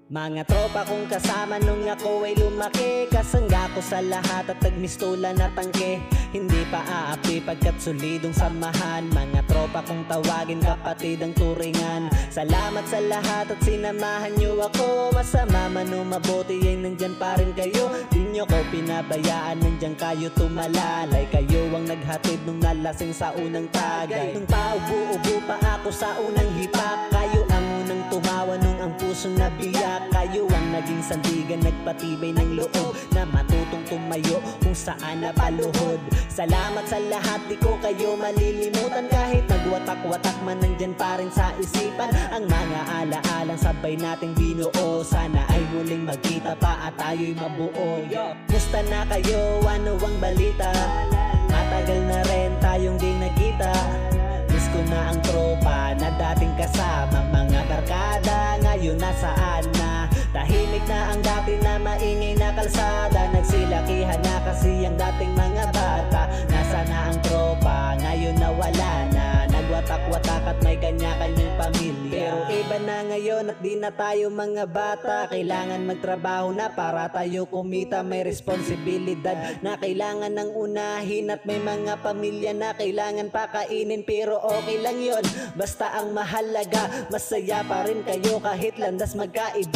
Mga tropa kong kasama nung ako ay lumaki, kasangga ko sa lahat at nagmistulan na tangke. Hindi pa aapi pagkat solidong samahan. Mga tropa kong tawagin kapatid ang turingan. Salamat sa lahat at sinamahan nyo ako. Masama man o mabuti ay nandyan pa rin kayo. Di nyo ko pinabayaan, nandyan kayo tumalalay. Kayo ang naghatid nung nalasing sa unang tagay. Nung paubo-ubo pa ako sa unang hipak, kayo ang unang tumawa nung ang pusong nabiyak. Kayo ang naging sandigan, nagpatibay ng loob na matutong tumayo kung saan napaluhod. Salamat sa lahat, di ko kayo malilimutan. Kahit nagwatak-watak man, nandyan pa rin sa isipan ang mga alaalang sabay nating binuo. Sana ay muling magkita pa at tayo'y mabuo. Musta na kayo? Ano ang balita? Matagal na rin tayong di nagkita. Miss ko na ang tropa na dating kasama. Mga barkada ngayon nasaan na? Tahimik na ang dati na maingay na kalsada. Nagsilakihan na kasi ang dating mga bata. Nasa na ang tropa, ngayon nawala na. Nagwatak-watak at may kanya-kanyang pamilya. Pero iba na ngayon at di na tayo mga bata. Kailangan magtrabaho na para tayo kumita. May responsibilidad na kailangan ng unahin. At may mga pamilya na kailangan pakainin. Pero okay lang yon, basta ang mahalaga masaya pa rin kayo kahit landas magkaiba.